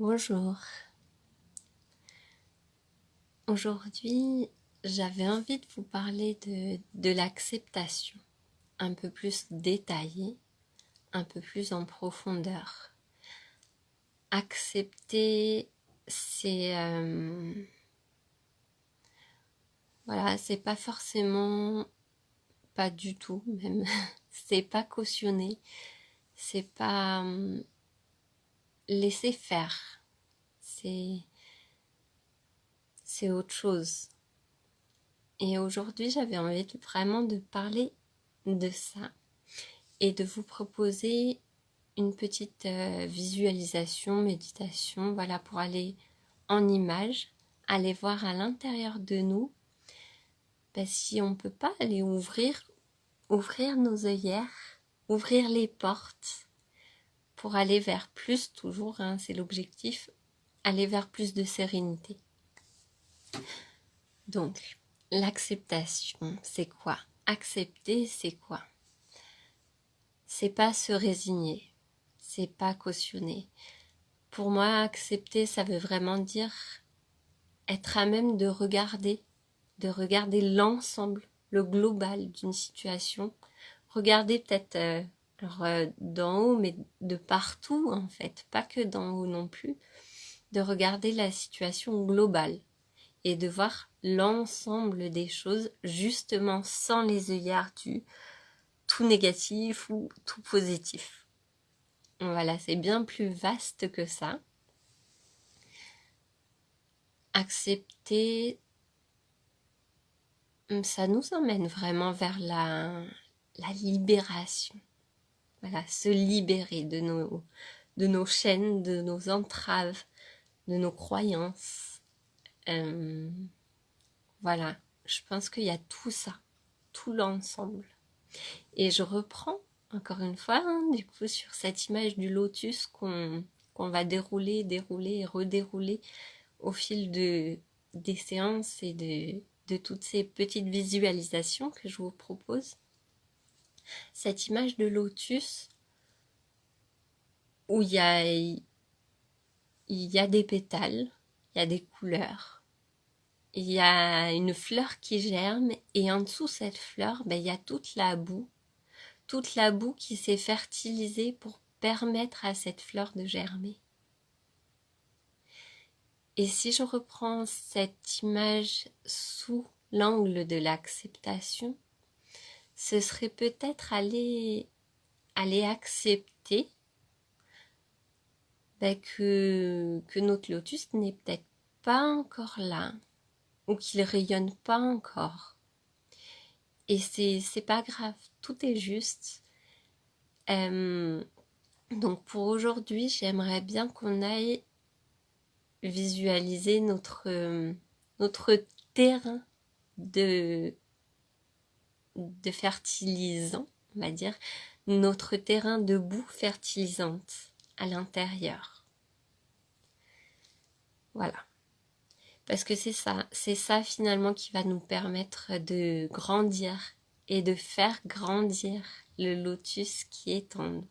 Bonjour. Aujourd'hui, j'avais envie de vous parler de l'acceptation, un peu plus détaillée, un peu plus en profondeur. Accepter, c'est voilà, c'est pas forcément, pas du tout même, c'est pas cautionner, c'est pas laisser faire, c'est c'est autre chose. Et aujourd'hui, j'avais envie vraiment de parler de ça et de vous proposer une petite visualisation, méditation, voilà, pour aller en image, aller voir à l'intérieur de nous, si on peut pas aller ouvrir nos œillères, ouvrir les portes pour aller vers plus, toujours, hein, c'est l'objectif, aller vers plus de sérénité. Donc, l'acceptation, c'est quoi? Accepter, c'est quoi? C'est pas se résigner, c'est pas cautionner. Pour moi, accepter, ça veut vraiment dire être à même de regarder l'ensemble, le global d'une situation. Regarder peut-être d'en haut, mais de partout en fait, pas que d'en haut non plus. De regarder la situation globale et de voir l'ensemble des choses justement sans les œillères du tout négatif ou tout positif. Voilà, c'est bien plus vaste que ça. Accepter, ça nous emmène vraiment vers la libération. Voilà, se libérer de nos chaînes, de nos entraves, de nos croyances. Voilà, je pense qu'il y a tout ça, tout l'ensemble. Et je reprends encore une fois, hein, du coup, sur cette image du lotus qu'on va dérouler et redérouler au fil des séances et de toutes ces petites visualisations que je vous propose. Cette image de lotus où il y a des pétales, il y a des couleurs, il y a une fleur qui germe et en dessous cette fleur, il y a toute la boue qui s'est fertilisée pour permettre à cette fleur de germer. Et si je reprends cette image sous l'angle de l'acceptation, ce serait peut-être aller accepter que notre lotus n'est peut-être pas encore là, ou qu'il rayonne pas encore. Et c'est pas grave, tout est juste. Donc pour aujourd'hui, j'aimerais bien qu'on aille visualiser notre terrain de fertilisant, on va dire, notre terrain de boue fertilisante à l'intérieur. Voilà. Parce que c'est ça finalement qui va nous permettre de grandir et de faire grandir le lotus qui est en nous.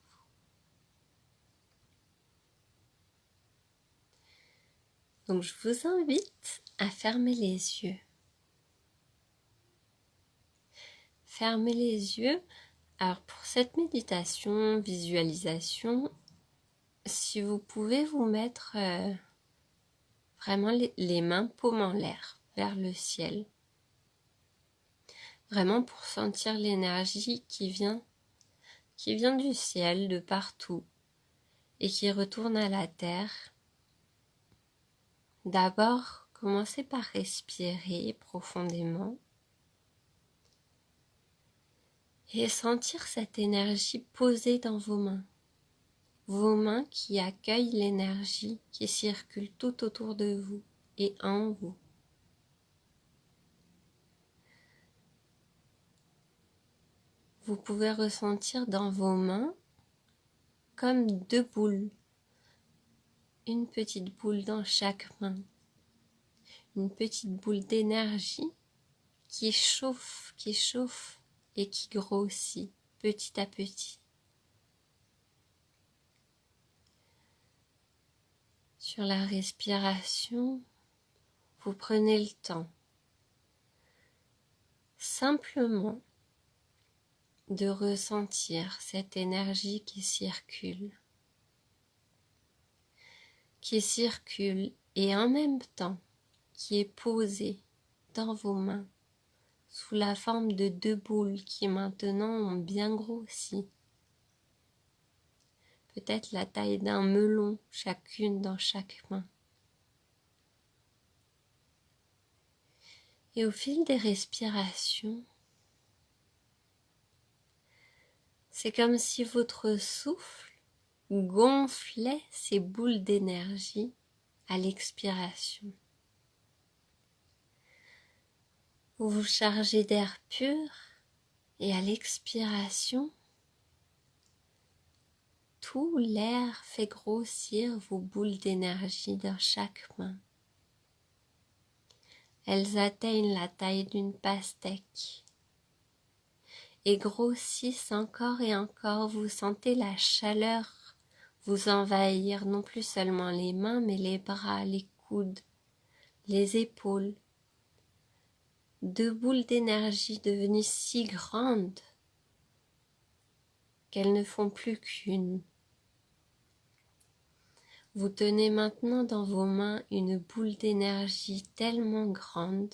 Donc je vous invite à fermer les yeux. Fermez les yeux. Alors pour cette méditation, visualisation, si vous pouvez vous mettre vraiment les mains paumes en l'air, vers le ciel. Vraiment pour sentir l'énergie qui vient du ciel, de partout, et qui retourne à la terre. D'abord, commencez par respirer profondément et sentir cette énergie posée dans vos mains. Vos mains qui accueillent l'énergie qui circule tout autour de vous et en vous. Vous pouvez ressentir dans vos mains comme deux boules, une petite boule dans chaque main, une petite boule d'énergie qui chauffe et qui grossit petit à petit. Sur la respiration, vous prenez le temps simplement de ressentir cette énergie qui circule et en même temps qui est posée dans vos mains sous la forme de 2 boules qui maintenant ont bien grossi. Peut-être la taille d'un melon chacune dans chaque main. Et au fil des respirations, c'est comme si votre souffle gonflait ces boules d'énergie à l'expiration. Vous vous chargez d'air pur et à l'expiration, tout l'air fait grossir vos boules d'énergie dans chaque main. Elles atteignent la taille d'une pastèque et grossissent encore et encore. Vous sentez la chaleur vous envahir, non plus seulement les mains, mais les bras, les coudes, les épaules. 2 boules d'énergie devenues si grandes qu'elles ne font plus qu'une. Vous tenez maintenant dans vos mains une boule d'énergie tellement grande,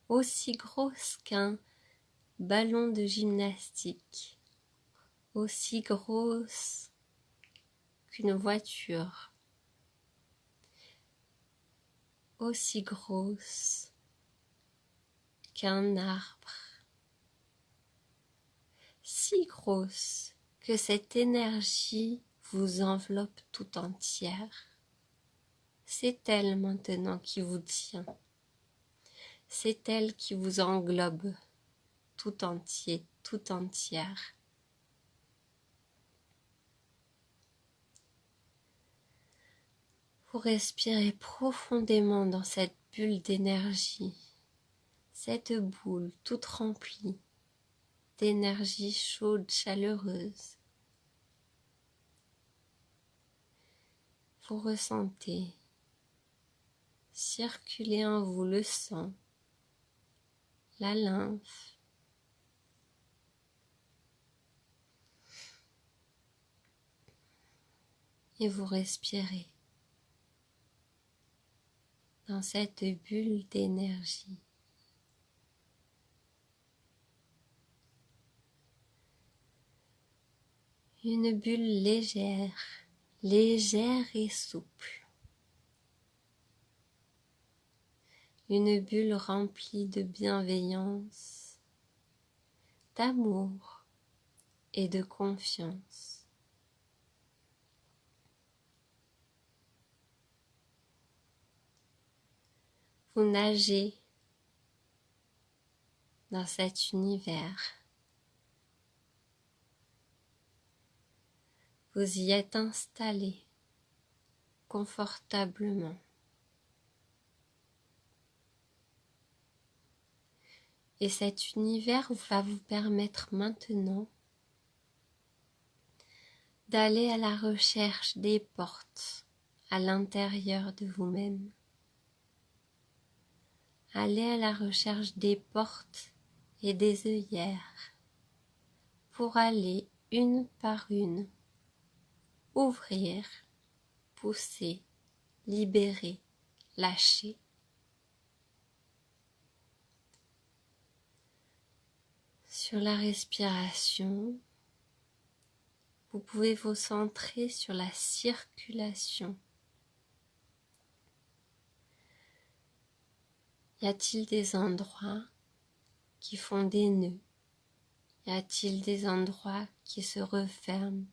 aussi grosse qu'un ballon de gymnastique, aussi grosse qu'une voiture, aussi grosse qu'un arbre, si grosse que cette énergie vous enveloppe tout entière. C'est elle maintenant qui vous tient. C'est elle qui vous englobe tout entier, tout entière. Vous respirez profondément dans cette bulle d'énergie, cette boule toute remplie d'énergie chaude, chaleureuse. Vous ressentez circuler en vous le sang, la lymphe, et vous respirez dans cette bulle d'énergie. Une bulle légère, légère et souple. Une bulle remplie de bienveillance, d'amour et de confiance. Vous nagez dans cet univers. Vous y êtes installé confortablement. Et cet univers va vous permettre maintenant d'aller à la recherche des portes à l'intérieur de vous-même. Allez à la recherche des portes et des œillères pour aller une par une ouvrir, pousser, libérer, lâcher. Sur la respiration, vous pouvez vous centrer sur la circulation. Y a-t-il des endroits qui font des nœuds? Y a-t-il des endroits qui se referment?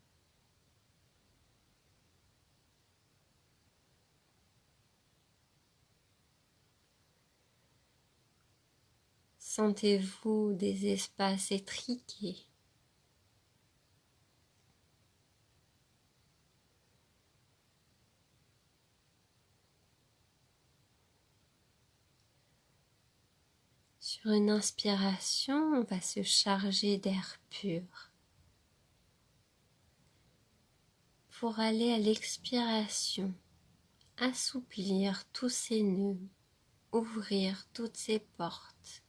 Sentez-vous des espaces étriqués? Sur une inspiration, on va se charger d'air pur pour aller à l'expiration, assouplir tous ces nœuds, ouvrir toutes ces portes,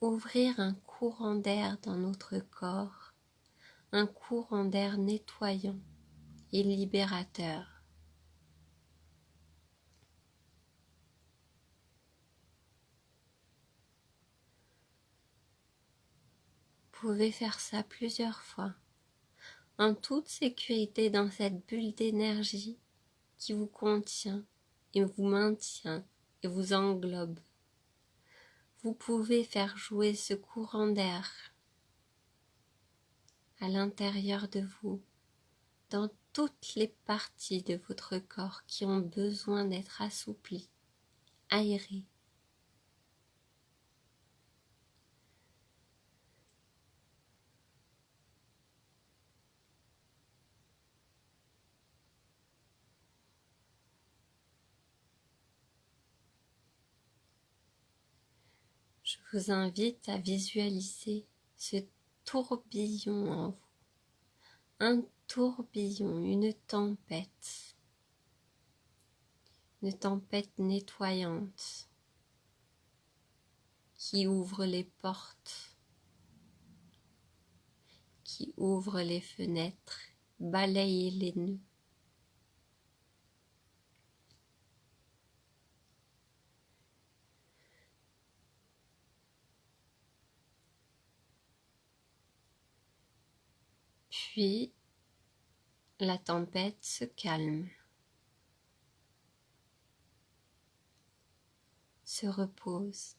ouvrir un courant d'air dans notre corps, un courant d'air nettoyant et libérateur. Vous pouvez faire ça plusieurs fois, en toute sécurité dans cette bulle d'énergie qui vous contient et vous maintient et vous englobe. Vous pouvez faire jouer ce courant d'air à l'intérieur de vous, dans toutes les parties de votre corps qui ont besoin d'être assouplies, aérées. Je vous invite à visualiser ce tourbillon en vous, un tourbillon, une tempête nettoyante qui ouvre les portes, qui ouvre les fenêtres, balaye les nœuds. Puis, la tempête se calme, se repose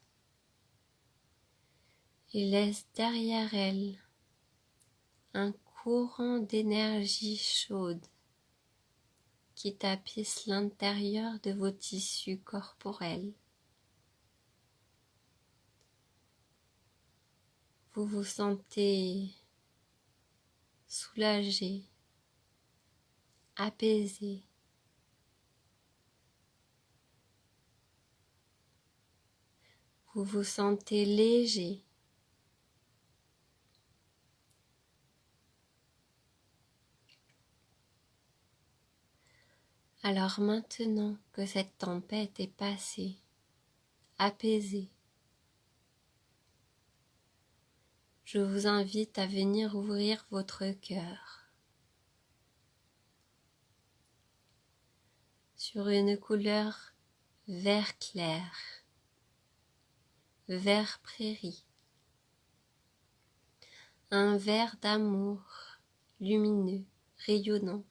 et laisse derrière elle un courant d'énergie chaude qui tapisse l'intérieur de vos tissus corporels. Vous vous sentez soulagé, apaisé. Vous vous sentez léger. Alors maintenant que cette tempête est passée, apaisée, je vous invite à venir ouvrir votre cœur sur une couleur vert clair, vert prairie, un vert d'amour lumineux, rayonnant,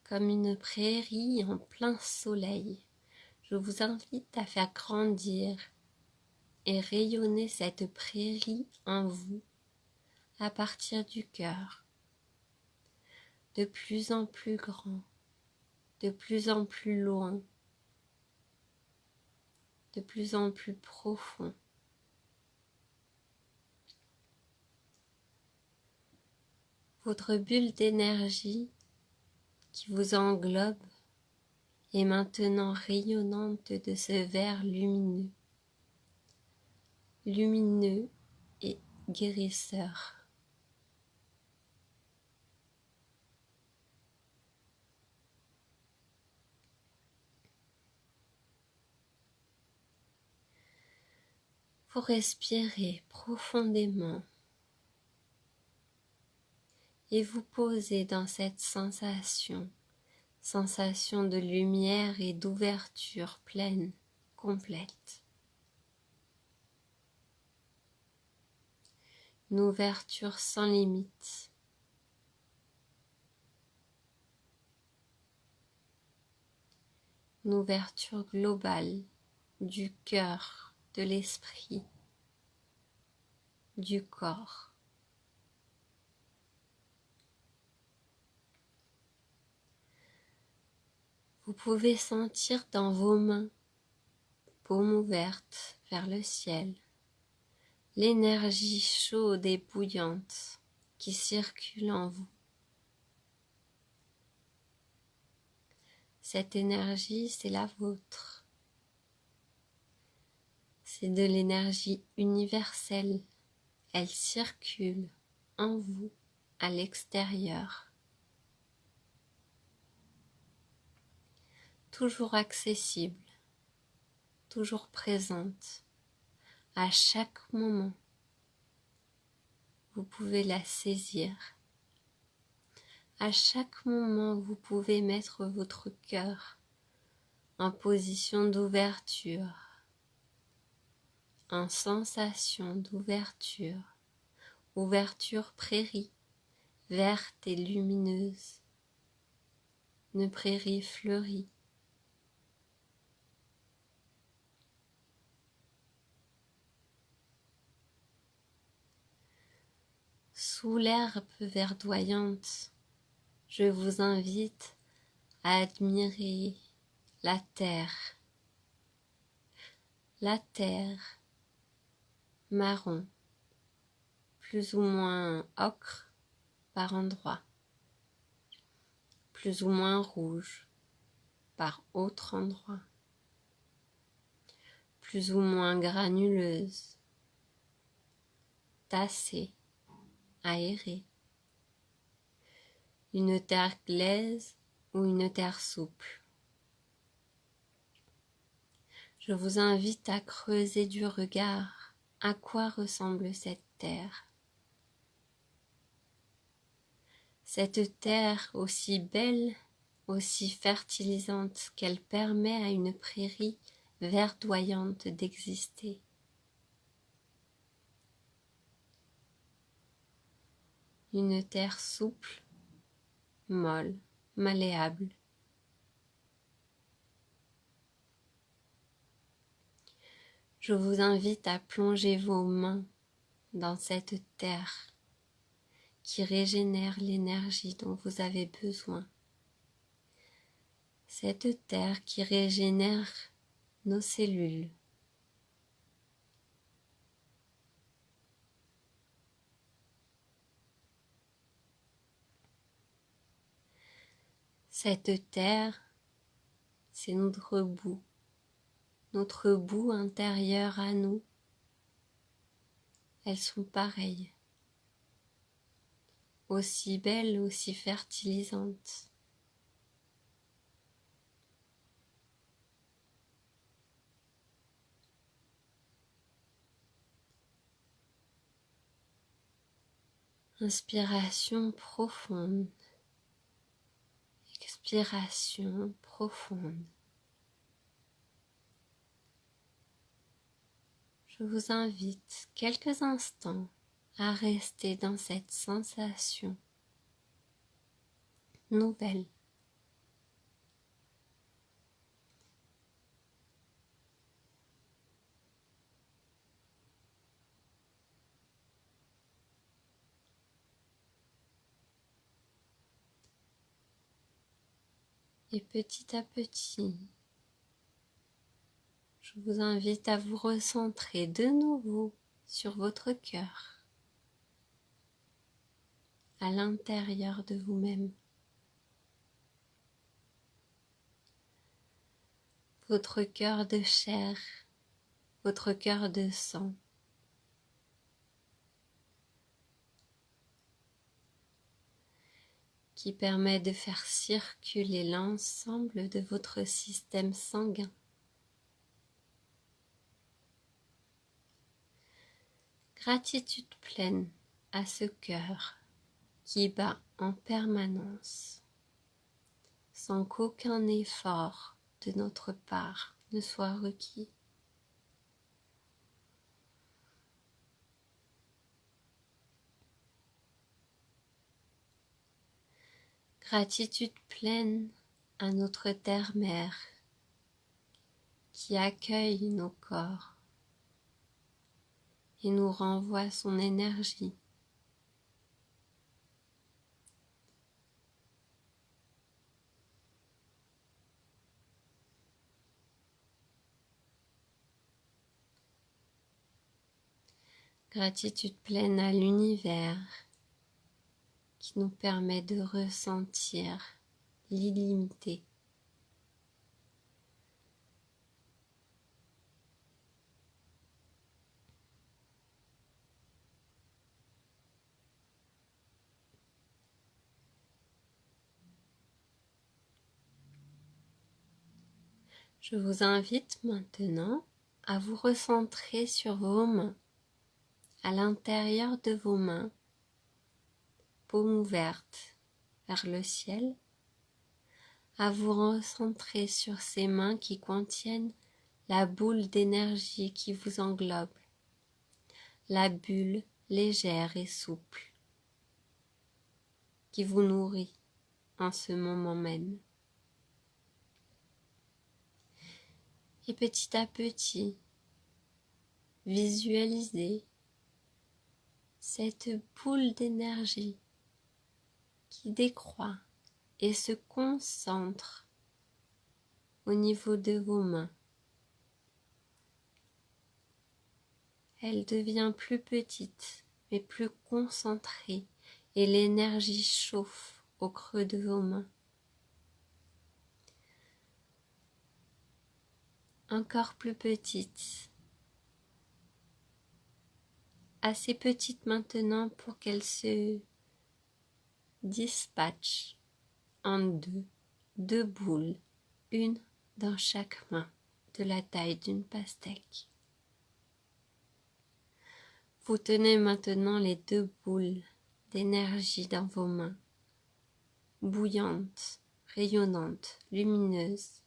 comme une prairie en plein soleil. Je vous invite à faire grandir et rayonner cette prairie en vous à partir du cœur, de plus en plus grand, de plus en plus loin, de plus en plus profond. Votre bulle d'énergie qui vous englobe est maintenant rayonnante de ce vert lumineux, lumineux et guérisseur. Vous respirez profondément et vous posez dans cette sensation de lumière et d'ouverture pleine, complète. Une ouverture sans limite. Une ouverture globale du cœur, de l'esprit, du corps. Vous pouvez sentir dans vos mains, paumes ouvertes vers le ciel, l'énergie chaude et bouillante qui circule en vous. Cette énergie, c'est la vôtre. C'est de l'énergie universelle. Elle circule en vous, à l'extérieur. toujours accessible, toujours présente, à chaque moment. Vous pouvez la saisir. À chaque moment, vous pouvez mettre votre cœur en position d'ouverture, en sensation d'ouverture, ouverture prairie, verte et lumineuse, une prairie fleurie. Sous l'herbe verdoyante, je vous invite à admirer la terre marron, plus ou moins ocre par endroits, plus ou moins rouge par autres endroits, plus ou moins granuleuse, tassée, aérée, une terre glaise ou une terre souple. Je vous invite à creuser du regard à quoi ressemble cette terre. Cette terre aussi belle, aussi fertilisante qu'elle permet à une prairie verdoyante d'exister. Une terre souple, molle, malléable. Je vous invite à plonger vos mains dans cette terre qui régénère l'énergie dont vous avez besoin. Cette terre qui régénère nos cellules. Cette terre, c'est notre boue intérieure à nous. Elles sont pareilles, aussi belles, aussi fertilisantes. Inspiration profonde, expiration profonde. Je vous invite quelques instants à rester dans cette sensation nouvelle. Et petit à petit, je vous invite à vous recentrer de nouveau sur votre cœur, à l'intérieur de vous-même. Votre cœur de chair, votre cœur de sang. Qui permet de faire circuler l'ensemble de votre système sanguin. Gratitude pleine à ce cœur qui bat en permanence, sans qu'aucun effort de notre part ne soit requis. Gratitude pleine à notre terre-mère qui accueille nos corps et nous renvoie son énergie. Gratitude pleine à l'univers qui nous permet de ressentir l'illimité. Je vous invite maintenant à vous recentrer sur vos mains, à l'intérieur de vos mains, paume ouverte vers le ciel, à vous recentrer sur ces mains qui contiennent la boule d'énergie qui vous englobe, la bulle légère et souple qui vous nourrit en ce moment même. Et petit à petit, visualisez cette boule d'énergie qui décroît et se concentre au niveau de vos mains. Elle devient plus petite, mais plus concentrée, et l'énergie chauffe au creux de vos mains. Encore plus petite, assez petite maintenant pour qu'elle se dispatche en deux boules, une dans chaque main, de la taille d'une pastèque. Vous tenez maintenant les deux boules d'énergie dans vos mains, bouillantes, rayonnantes, lumineuses.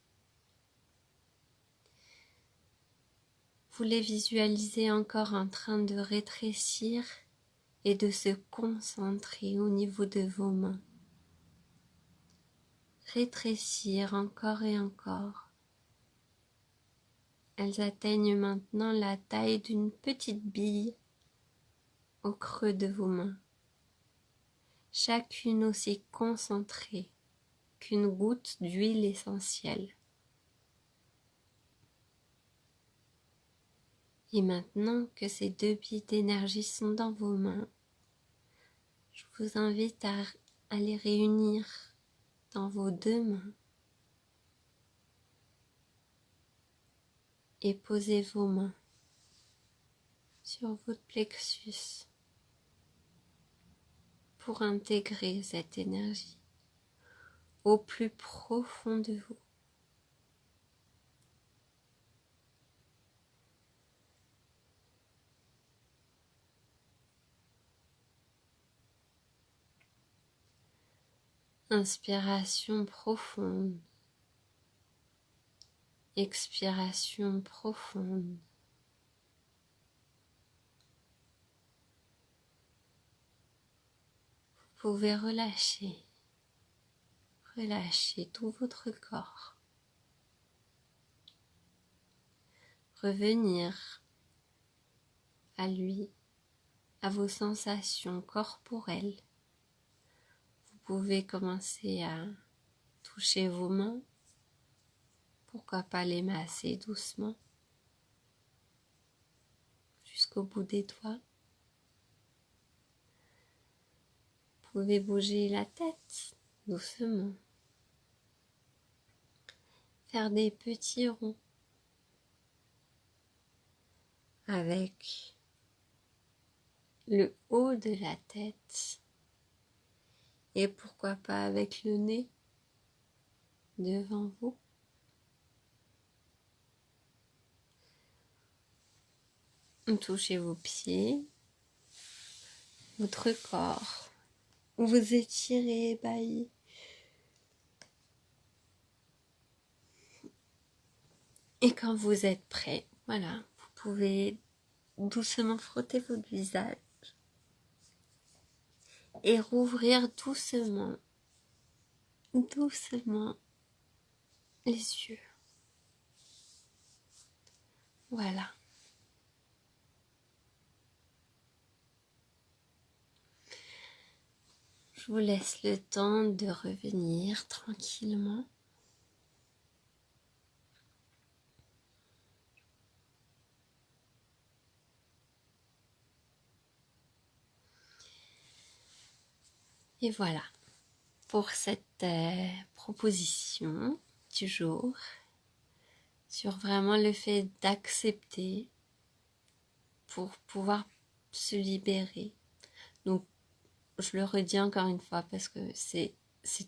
Vous les visualisez encore en train de rétrécir et de se concentrer au niveau de vos mains. Rétrécir encore et encore. Elles atteignent maintenant la taille d'une petite bille au creux de vos mains, chacune aussi concentrée qu'une goutte d'huile essentielle. Et maintenant que ces deux billes d'énergie sont dans vos mains, je vous invite à les réunir dans vos deux mains et posez vos mains sur votre plexus pour intégrer cette énergie au plus profond de vous. Inspiration profonde, expiration profonde. Vous pouvez relâcher tout votre corps. Revenir à lui, à vos sensations corporelles. Vous pouvez commencer à toucher vos mains, pourquoi pas les masser doucement jusqu'au bout des doigts. Vous pouvez bouger la tête doucement, faire des petits ronds avec le haut de la tête et pourquoi pas avec le nez devant vous. Touchez vos pieds, votre corps, vous étirez, ébahis. Et quand vous êtes prêt, voilà, vous pouvez doucement frotter votre visage et rouvrir doucement les yeux. Voilà. Je vous laisse le temps de revenir tranquillement. Et voilà pour cette proposition du jour sur vraiment le fait d'accepter pour pouvoir se libérer. Donc, je le redis encore une fois parce que c'est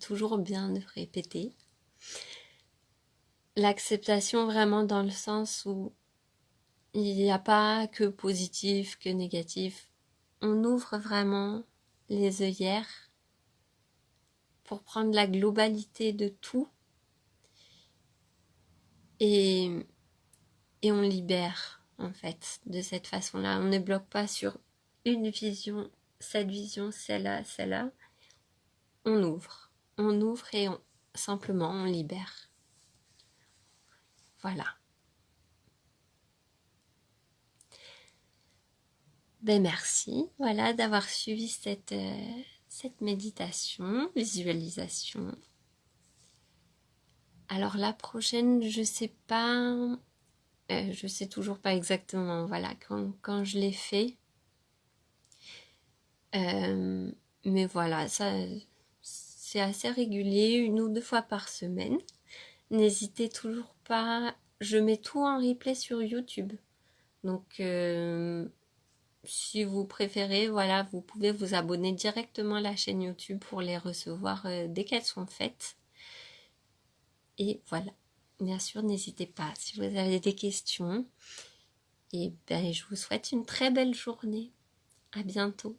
toujours bien de répéter. l'acceptation vraiment dans le sens où il n'y a pas que positif, que négatif. On ouvre vraiment les œillères pour prendre la globalité de tout et, et on libère en fait de cette façon-là. On ne bloque pas sur une vision, cette vision, celle-là, celle-là. On ouvre et simplement on libère. Voilà. Ben merci, voilà, d'avoir suivi cette méditation, visualisation. Alors la prochaine, je sais pas, je sais toujours pas exactement, voilà, quand je l'ai fait. Mais voilà, ça, c'est assez régulier, 1 ou 2 fois par semaine. N'hésitez toujours pas, je mets tout en replay sur YouTube. Donc, si vous préférez, voilà, vous pouvez vous abonner directement à la chaîne YouTube pour les recevoir dès qu'elles sont faites. Et voilà. Bien sûr, n'hésitez pas si vous avez des questions. Et ben, je vous souhaite une très belle journée. À bientôt.